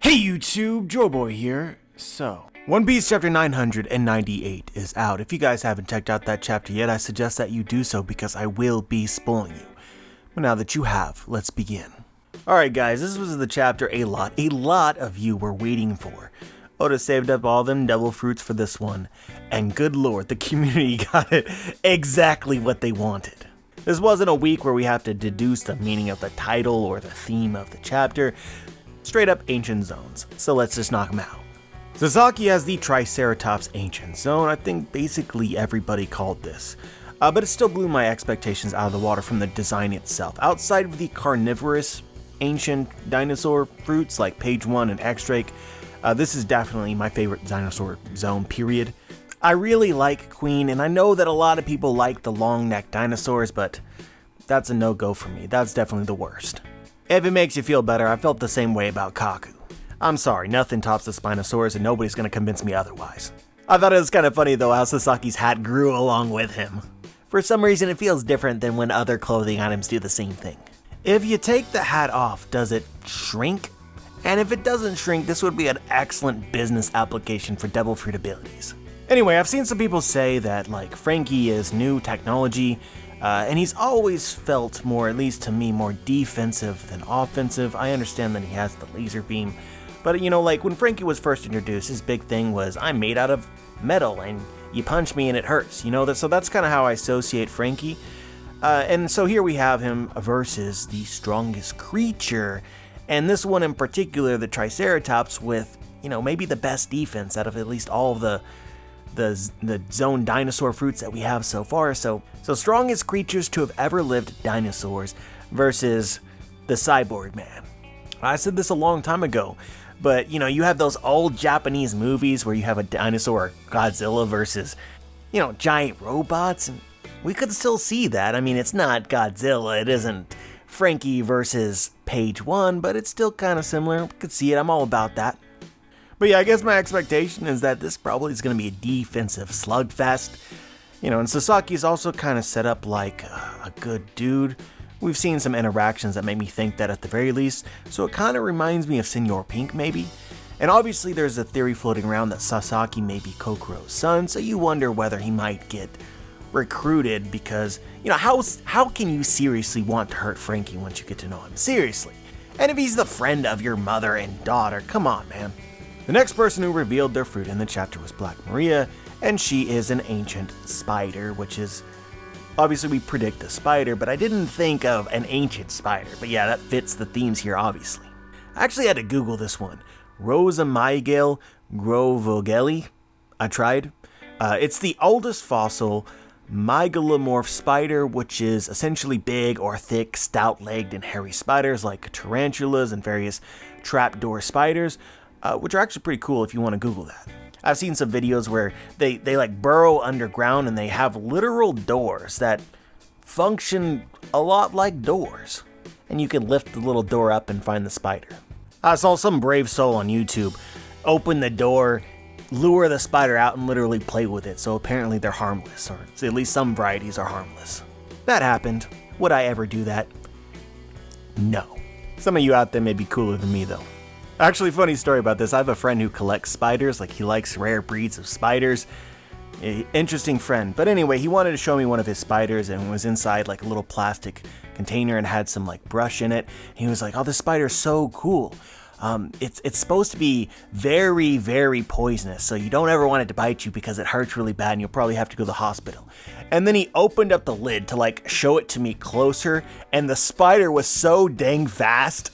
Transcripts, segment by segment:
Hey YouTube, Joeboy here. So, One Piece chapter 998 is out. If you guys haven't checked out that chapter yet, I suggest that you do so because I will be spoiling you. But now that you have, let's begin. Alright guys, this was the chapter a lot of you were waiting for. Oda saved up all them devil fruits for this one, and good lord, the community got it exactly what they wanted. This wasn't a week where we have to deduce the meaning of the title or the theme of the chapter. Straight up ancient zones, so let's just knock them out. Sasaki has the Triceratops ancient zone. I think basically everybody called this. But it still blew my expectations out of the water from the design itself. Outside of the carnivorous ancient dinosaur fruits like Page 1 and X-Drake, this is definitely my favorite dinosaur zone, period. I really like Queen, and I know that a lot of people like the long-necked dinosaurs, but that's a no-go for me. That's definitely the worst. If it makes you feel better, I felt the same way about Kaku. I'm sorry, nothing tops the Spinosaurus, and nobody's gonna convince me otherwise. I thought it was kind of funny though how Sasaki's hat grew along with him. For some reason, it feels different than when other clothing items do the same thing. If you take the hat off, does it shrink? And if it doesn't shrink, this would be an excellent business application for devil fruit abilities. Anyway, I've seen some people say that like Franky is new technology, and he's always felt more, at least to me, more defensive than offensive. I understand that he has the laser beam, but you know, like when Franky was first introduced, his big thing was, I'm made out of metal and you punch me and it hurts, you know, so that's kind of how I associate Franky. And so here we have him versus the strongest creature, and this one in particular, the Triceratops, with, you know, maybe the best defense out of at least all of the zone dinosaur fruits that we have so far. So strongest creatures to have ever lived dinosaurs versus the cyborg man. I said this a long time ago, but you know, you have those old Japanese movies where you have a dinosaur, Godzilla versus, you know, giant robots, and we could still see that. I mean, it's not Godzilla, it isn't Franky versus Page 1, but it's still kind of similar. We could see it, I'm all about that. But yeah, I guess my expectation is that this probably is going to be a defensive slugfest. You know, and Sasaki's also kind of set up like a good dude. We've seen some interactions that make me think that at the very least, so it kind of reminds me of Senor Pink maybe. And obviously there's a theory floating around that Sasaki may be Kokuro's son, so you wonder whether he might get recruited because, you know, how can you seriously want to hurt Franky once you get to know him? Seriously. And if he's the friend of your mother and daughter, come on, man. The next person who revealed their fruit in the chapter was Black Maria, and she is an ancient spider, which is, obviously we predict a spider, but I didn't think of an ancient spider. But yeah, that fits the themes here, obviously. I actually had to Google this one. Rosa Miguel Grovogeli. I tried. It's the oldest fossil megalomorph spider, which is essentially big or thick, stout-legged, and hairy spiders like tarantulas and various trapdoor spiders. Which are actually pretty cool if you want to Google that. I've seen some videos where they like burrow underground and they have literal doors that function a lot like doors. And you can lift the little door up and find the spider. I saw some brave soul on YouTube open the door, lure the spider out, and literally play with it. So apparently they're harmless, or at least some varieties are harmless. That happened. Would I ever do that? No. Some of you out there may be cooler than me though. Actually, funny story about this. I have a friend who collects spiders, like he likes rare breeds of spiders. Interesting friend. But anyway, he wanted to show me one of his spiders and was inside like a little plastic container and had some like brush in it. He was like, oh, this spider's so cool. It's supposed to be very, very poisonous, so you don't ever want it to bite you because it hurts really bad and you'll probably have to go to the hospital. And then he opened up the lid to like show it to me closer, and the spider was so dang fast.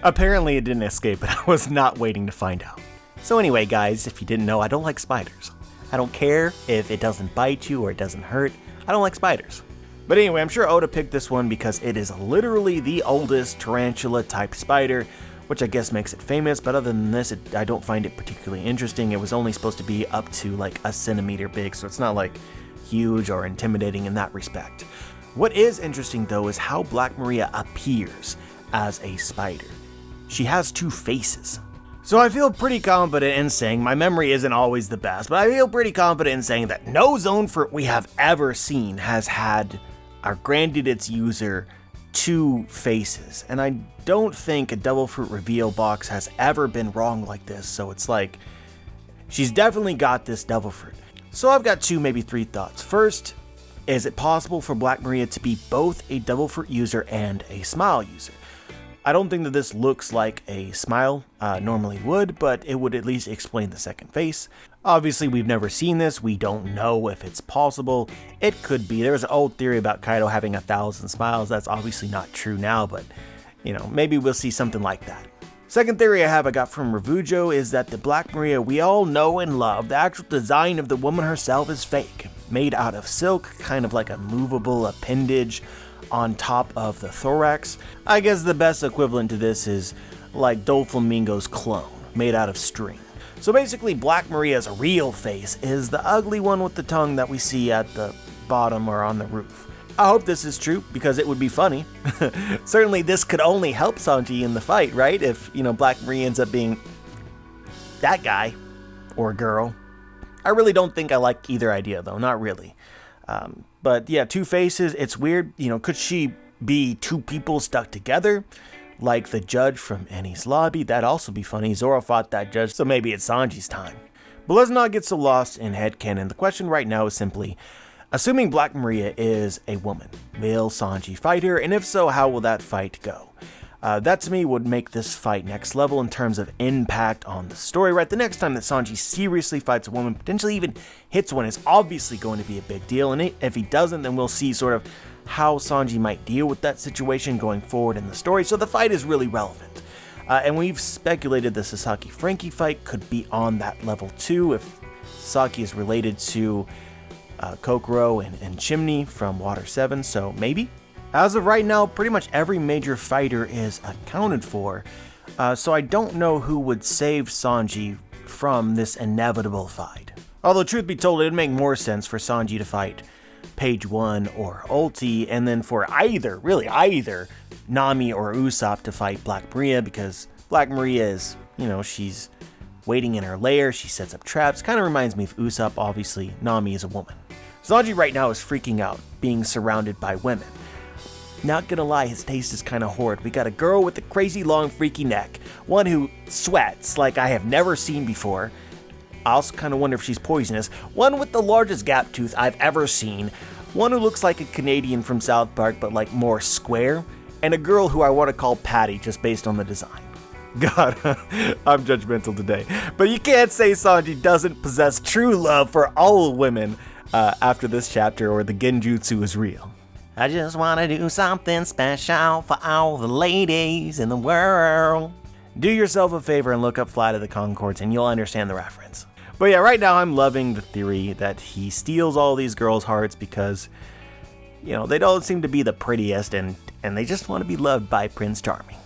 Apparently it didn't escape, but I was not waiting to find out. So anyway, guys, if you didn't know, I don't like spiders. I don't care if it doesn't bite you or it doesn't hurt. I don't like spiders. But anyway, I'm sure Oda picked this one because it is literally the oldest tarantula-type spider, which I guess makes it famous, but other than this, I don't find it particularly interesting. It was only supposed to be up to like a centimeter big, so it's not like huge or intimidating in that respect. What is interesting though is how Black Maria appears as a spider. She has two faces. So I feel pretty confident in saying, my memory isn't always the best, but I feel pretty confident in saying that no zone fruit we have ever seen has had or granted its user two faces, and I don't think a Devil Fruit reveal box has ever been wrong like this, so it's like, she's definitely got this Devil Fruit. So I've got two, maybe three thoughts. First, is it possible for Black Maria to be both a Devil Fruit user and a Smile user? I don't think that this looks like a Smile normally would, but it would at least explain the second face. Obviously, we've never seen this. We don't know if it's possible. It could be. There's an old theory about Kaido having 1,000 smiles. That's obviously not true now, but, you know, maybe we'll see something like that. Second theory I got from Revujo is that the Black Maria we all know and love, the actual design of the woman herself is fake. Made out of silk, kind of like a movable appendage on top of the thorax. I guess the best equivalent to this is like Doflamingo's clone, made out of string. So basically, Black Maria's real face is the ugly one with the tongue that we see at the bottom or on the roof. I hope this is true, because it would be funny. Certainly this could only help Sanji in the fight, right? If, you know, Black Maria ends up being that guy or girl. I really don't think I like either idea, though. Not really. But yeah, two faces, it's weird. You know, could she be two people stuck together? Like the judge from Enies Lobby? That'd also be funny. Zoro fought that judge, so maybe it's Sanji's time. But let's not get so lost in headcanon. The question right now is simply, assuming Black Maria is a woman, will Sanji fight her? And if so, how will that fight go? That to me would make this fight next level in terms of impact on the story, right? The next time that Sanji seriously fights a woman, potentially even hits one, is obviously going to be a big deal. And if he doesn't, then we'll see sort of how Sanji might deal with that situation going forward in the story. So the fight is really relevant. And we've speculated the Sasaki-Frankie fight could be on that level too, if Sasaki is related to Kokoro and Chimney from Water 7, so maybe. As of right now, pretty much every major fighter is accounted for, so I don't know who would save Sanji from this inevitable fight. Although, truth be told, it would make more sense for Sanji to fight Page 1 or Ulti, and then for either Nami or Usopp to fight Black Maria, because Black Maria is, you know, she's waiting in her lair, she sets up traps. Kind of reminds me of Usopp. Obviously, Nami is a woman. Sanji right now is freaking out, being surrounded by women. Not gonna lie, his taste is kinda horrid. We got a girl with a crazy long freaky neck, one who sweats like I have never seen before. I also kinda wonder if she's poisonous. One with the largest gap tooth I've ever seen. One who looks like a Canadian from South Park but like more square. And a girl who I want to call Patty just based on the design. God, I'm judgmental today. But you can't say Sanji doesn't possess true love for all women after this chapter, or the Genjutsu is real. I just want to do something special for all the ladies in the world. Do yourself a favor and look up Flight of the Conchords and you'll understand the reference. But yeah, right now I'm loving the theory that he steals all these girls' hearts because, you know, they don't seem to be the prettiest and they just want to be loved by Prince Charming.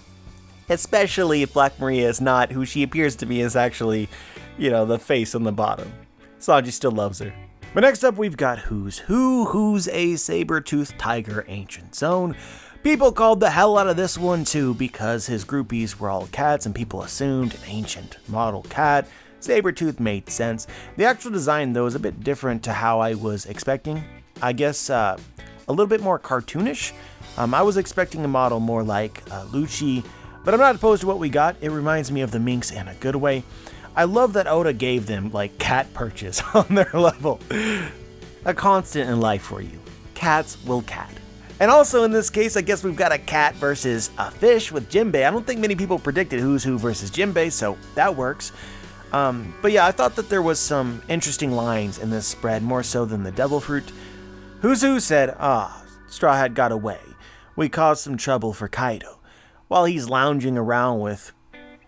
Especially if Black Maria is not who she appears to be, is actually, you know, the face on the bottom. Sanji still loves her. But next up, we've got Who's a saber-toothed tiger ancient Zoan. People called the hell out of this one too because his groupies were all cats and people assumed an ancient model cat. Saber-tooth made sense. The actual design though is a bit different to how I was expecting. I guess a little bit more cartoonish. I was expecting a model more like Lucci, but I'm not opposed to what we got. It reminds me of the Minx in a good way. I love that Oda gave them, like, cat perches on their level. A constant in life for you. Cats will cat. And also in this case, I guess we've got a cat versus a fish with Jinbei. I don't think many people predicted Who's Who versus Jinbei, so that works. But yeah, I thought that there was some interesting lines in this spread, more so than the Devil Fruit. Who's Who said, Straw Hat got away. We caused some trouble for Kaido. While he's lounging around with,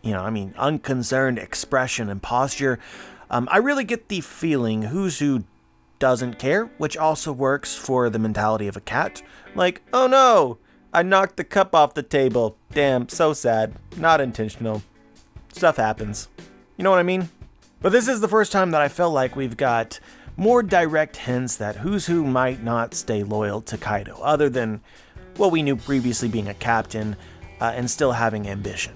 unconcerned expression and posture, I really get the feeling Who's Who doesn't care, which also works for the mentality of a cat. Like, oh no, I knocked the cup off the table. Damn, so sad. Not intentional. Stuff happens. You know what I mean? But this is the first time that I felt like we've got more direct hints that Who's Who might not stay loyal to Kaido, other than what we knew previously being a captain and still having ambition.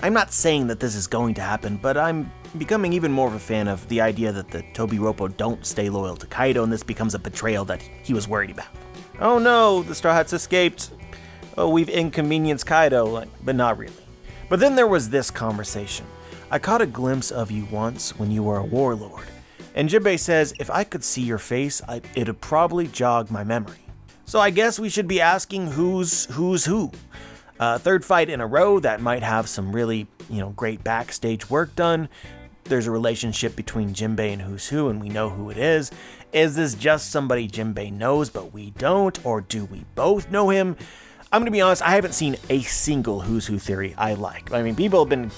I'm not saying that this is going to happen, but I'm becoming even more of a fan of the idea that the Tobi-Roppo don't stay loyal to Kaido, and this becomes a betrayal that he was worried about. Oh no, the Straw Hats escaped. well, we've inconvenienced Kaido, but not really. But then there was this conversation. I caught a glimpse of you once when you were a warlord. And Jinbei says, if I could see your face, it'd probably jog my memory. So I guess we should be asking who's who. Third fight in a row that might have some really, great backstage work done. There's a relationship between Jinbei and who's who, and we know who it is. Is this just somebody Jinbei knows but we don't, or do we both know him? I'm gonna be honest, I haven't seen a single who's who theory I like. I mean, people have been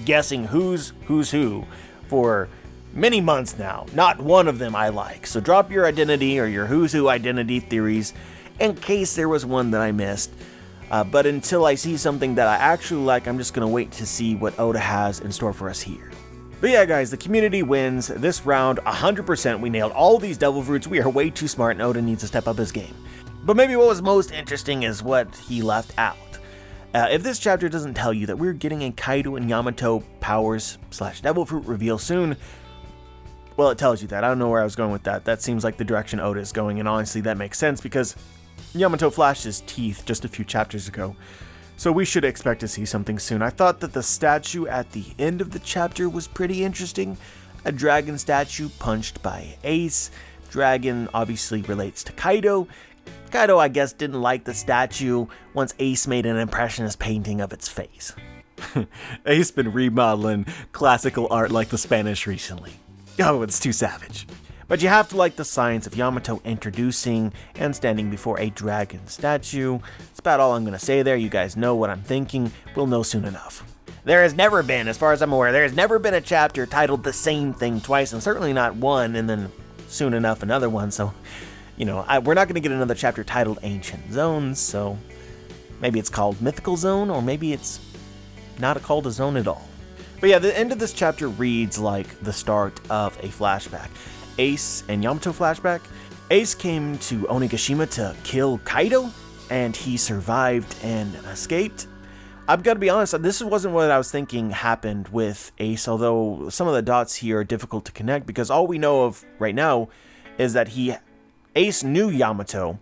guessing who's who for many months now. Not one of them I like. So drop your identity or your who's who identity theories in case there was one that I missed. But until I see something that I actually like, I'm just gonna wait to see what Oda has in store for us here. But yeah, guys, the community wins this round 100%. We nailed all these devil fruits. We are way too smart, and Oda needs to step up his game. But maybe what was most interesting is what he left out. If this chapter doesn't tell you that we're getting a Kaido and Yamato powers/devil fruit reveal soon, well, it tells you that. I don't know where I was going with that. That seems like the direction Oda is going, and honestly, that makes sense because Yamato flashed his teeth just a few chapters ago. So we should expect to see something soon. I thought that the statue at the end of the chapter was pretty interesting. A dragon statue punched by Ace. Dragon obviously relates to Kaido. Kaido, I guess, didn't like the statue once Ace made an impressionist painting of its face. Ace been remodeling classical art like the Spanish recently. Oh, it's too savage. But you have to like the science of Yamato introducing and standing before a dragon statue. That's about all I'm going to say there. You guys know what I'm thinking. We'll know soon enough. There has never been, as far as I'm aware, there has never been a chapter titled the same thing twice, and certainly not one, and then soon enough another one. So, we're not going to get another chapter titled Ancient Zones, so maybe it's called Mythical Zone, or maybe it's not called a zone at all. But yeah, the end of this chapter reads like the start of a flashback. Ace and Yamato flashback. Ace came to Onigashima to kill Kaido, and he survived and escaped. I've got to be honest, this wasn't what I was thinking happened with Ace, although some of the dots here are difficult to connect because all we know of right now is that Ace knew Yamato,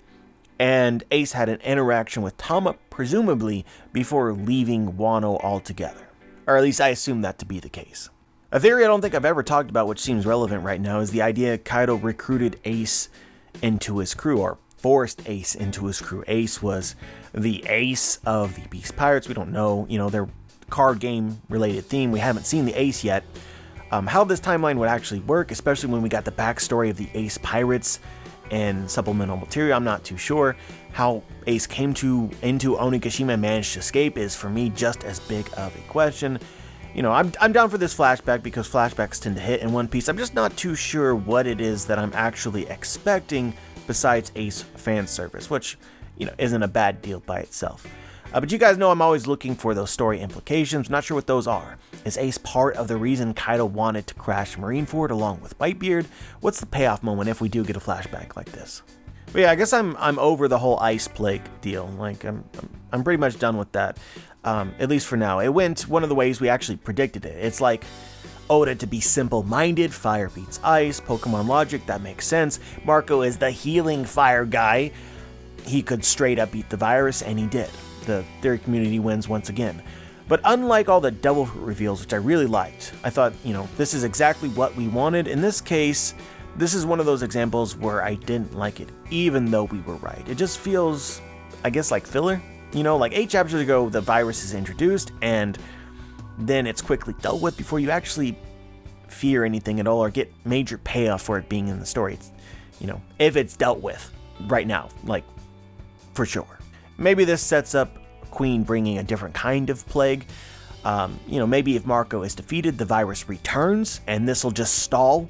and Ace had an interaction with Tama, presumably before leaving Wano altogether. Or at least I assume that to be the case. A theory I don't think I've ever talked about, which seems relevant right now, is the idea Kaido recruited Ace into his crew, or forced Ace into his crew. Ace was the ace of the Beast Pirates. We don't know, their card game related theme. We haven't seen the Ace yet. How this timeline would actually work, especially when we got the backstory of the Ace Pirates and supplemental material, I'm not too sure. How Ace came into Onigashima and managed to escape is, for me, just as big of a question. I'm down for this flashback because flashbacks tend to hit in One Piece. I'm just not too sure what it is that I'm actually expecting besides Ace fan service, which, isn't a bad deal by itself. But you guys know I'm always looking for those story implications. Not sure what those are. Is Ace part of the reason Kaido wanted to crash Marineford along with Whitebeard? What's the payoff moment if we do get a flashback like this? But yeah, I guess I'm over the whole ice plague deal. Like I'm pretty much done with that. At least for now. It went one of the ways we actually predicted it. It's like Oda to be simple-minded, fire beats ice, Pokemon logic, that makes sense. Marco is the healing fire guy. He could straight up beat the virus, and he did. The theory community wins once again. But unlike all the devil fruit reveals, which I really liked, I thought, this is exactly what we wanted. In this case, this is one of those examples where I didn't like it, even though we were right. It just feels, I guess, like filler. Like 8 chapters ago, the virus is introduced, and then it's quickly dealt with before you actually fear anything at all or get major payoff for it being in the story. It's, if it's dealt with right now, like, for sure. Maybe this sets up Queen bringing a different kind of plague. Maybe if Marco is defeated, the virus returns, and this will just stall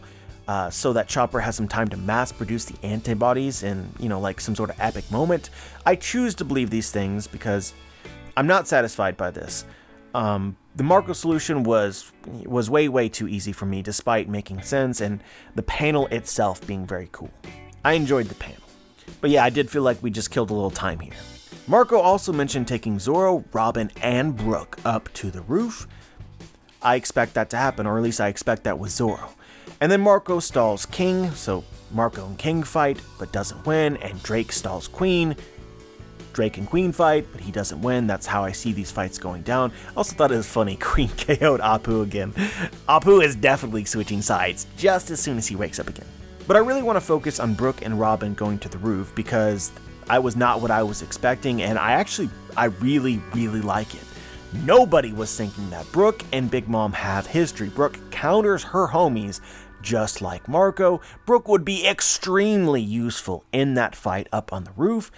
so that Chopper has some time to mass produce the antibodies in, like some sort of epic moment. I choose to believe these things because I'm not satisfied by this. The Marco solution was way too easy for me, despite making sense and the panel itself being very cool. I enjoyed the panel. But yeah, I did feel like we just killed a little time here. Marco also mentioned taking Zoro, Robin, and Brook up to the roof. I expect that to happen, or at least I expect that with Zoro. And then Marco stalls King, so Marco and King fight, but doesn't win, and Drake stalls Queen. Drake and Queen fight, but he doesn't win. That's how I see these fights going down. I also thought it was funny, Queen KO'd Apu again. Apu is definitely switching sides just as soon as he wakes up again. But I really want to focus on Brook and Robin going to the roof because I was not what I was expecting, and I really, really like it. Nobody was thinking that. Brook and Big Mom have history. Brook counters her homies just like Marco. Brook would be extremely useful in that fight up on the roof.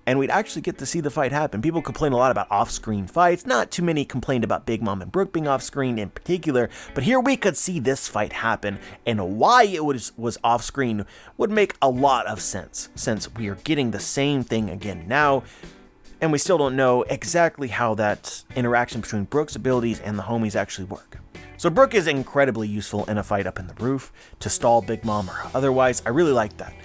And we'd actually get to see the fight happen. People complain a lot about off-screen fights. Not too many complained about Big Mom and Brook being off-screen in particular, but here we could see this fight happen, and why it was off-screen would make a lot of sense, since we are getting the same thing again now, and we still don't know exactly how that interaction between Brook's abilities and the homies actually work. So Brook is incredibly useful in a fight up in the roof to stall Big Mom or otherwise. I really like that.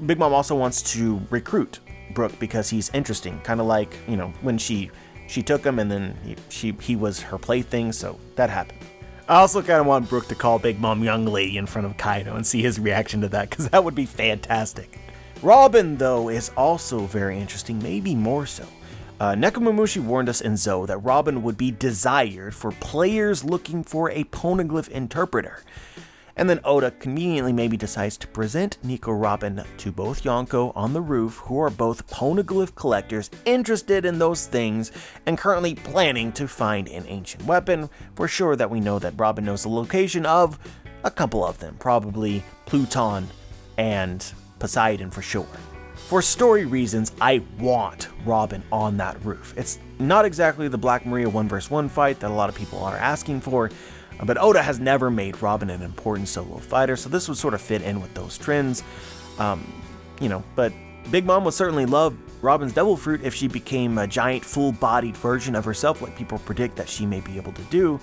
Big Mom also wants to recruit Brook because he's interesting, kind of like, when she took him and then he was her plaything, so that happened. I also kind of want Brook to call Big Mom young lady in front of Kaido and see his reaction to that, because that would be fantastic. Robin, though, is also very interesting, maybe more so. Nekomamushi warned us in Zou that Robin would be desired for players looking for a poneglyph interpreter. And then Oda conveniently maybe decides to present Nico Robin to both Yonko on the roof, who are both poneglyph collectors interested in those things and currently planning to find an ancient weapon. For sure that we know that Robin knows the location of a couple of them, probably Pluton and Poseidon for sure. For story reasons, I want Robin on that roof. It's not exactly the Black Maria 1v1 fight that a lot of people are asking for, but Oda has never made Robin an important solo fighter, so this would sort of fit in with those trends. But Big Mom would certainly love Robin's Devil Fruit if she became a giant full-bodied version of herself like people predict that she may be able to do.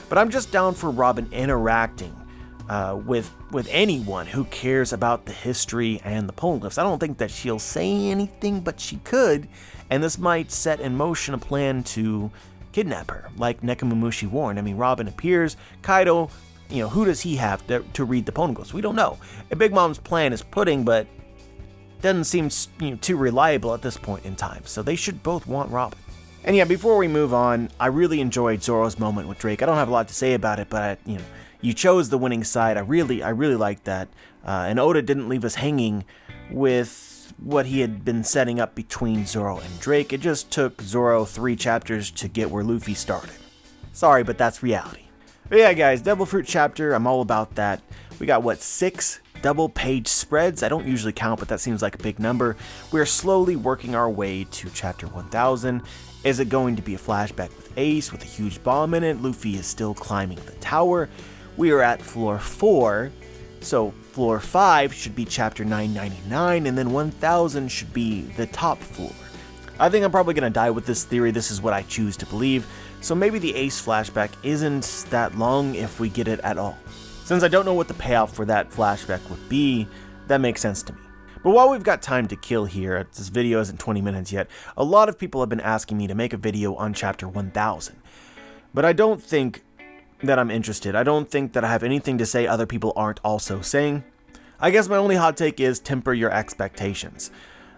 But I'm just down for Robin interacting with anyone who cares about the history and the poneglyphs. I don't think that she'll say anything, but she could, and this might set in motion a plan to kidnap her, like Nekomamushi warned. I mean, Robin appears, Kaido, who does he have to read the poneglyphs? We don't know. Big Mom's plan is pudding, but doesn't seem too reliable at this point in time, so they should both want Robin. And yeah, before we move on, I really enjoyed Zoro's moment with Drake. I don't have a lot to say about it, but you chose the winning side. I really like that. And Oda didn't leave us hanging with what he had been setting up between Zoro and Drake. It just took Zoro 3 chapters to get where Luffy started. Sorry, but that's reality. But yeah, guys, Devil Fruit chapter, I'm all about that. We got, 6 double-page spreads? I don't usually count, but that seems like a big number. We're slowly working our way to chapter 1000. Is it going to be a flashback with Ace with a huge bomb in it? Luffy is still climbing the tower. We are at floor 4, so floor 5 should be chapter 999, and then 1000 should be the top floor. I think I'm probably going to die with this theory. This is what I choose to believe, so maybe the Ace flashback isn't that long if we get it at all. Since I don't know what the payoff for that flashback would be, that makes sense to me. But while we've got time to kill here, this video isn't 20 minutes yet, a lot of people have been asking me to make a video on chapter 1000. But I don't think that I'm interested. I don't think that I have anything to say other people aren't also saying. I guess my only hot take is temper your expectations.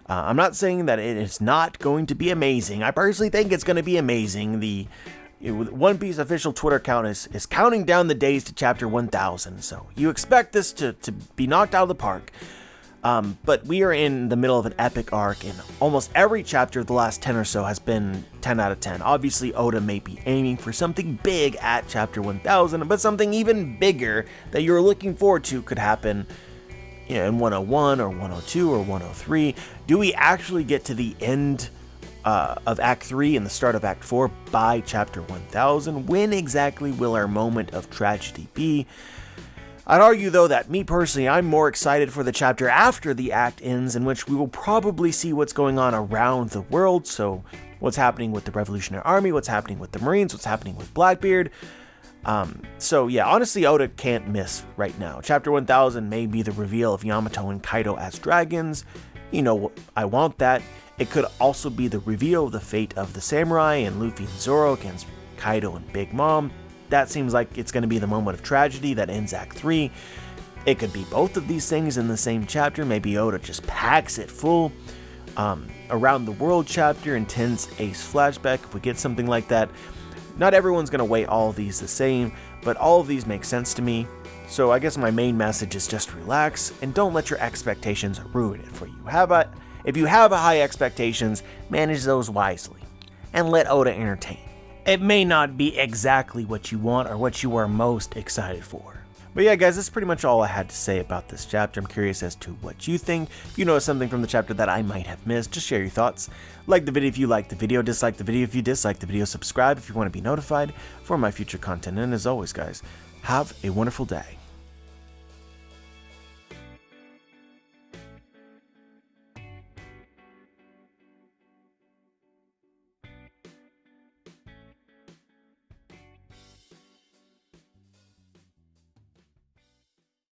I'm not saying that it is not going to be amazing. I personally think it's going to be amazing. The One Piece official Twitter account is counting down the days to chapter 1000, so you expect this to be knocked out of the park. But we are in the middle of an epic arc, and almost every chapter of the last 10 or so has been 10 out of 10. Obviously, Oda may be aiming for something big at chapter 1000, but something even bigger that you're looking forward to could happen in 101 or 102 or 103. Do we actually get to the end of Act 3 and the start of Act 4 by chapter 1000? When exactly will our moment of tragedy be? I'd argue, though, that me personally, I'm more excited for the chapter after the act ends, in which we will probably see what's going on around the world. So what's happening with the Revolutionary Army, what's happening with the Marines, what's happening with Blackbeard. So yeah, honestly, Oda can't miss right now. Chapter 1000 may be the reveal of Yamato and Kaido as dragons. I want that. It could also be the reveal of the fate of the samurai and Luffy and Zoro against Kaido and Big Mom. That seems like it's going to be the moment of tragedy that ends Act 3. It could be both of these things in the same chapter. Maybe Oda just packs it full. Around the World chapter, intense Ace flashback, if we get something like that. Not everyone's going to weigh all of these the same, but all of these make sense to me. So I guess my main message is just relax and don't let your expectations ruin it for you. If you have high expectations, manage those wisely and let Oda entertain. It may not be exactly what you want or what you are most excited for. But yeah, guys, that's pretty much all I had to say about this chapter. I'm curious as to what you think. If you know something from the chapter that I might have missed, just share your thoughts. Like the video if you like the video, dislike the video if you dislike the video, subscribe if you want to be notified for my future content. And as always, guys, have a wonderful day.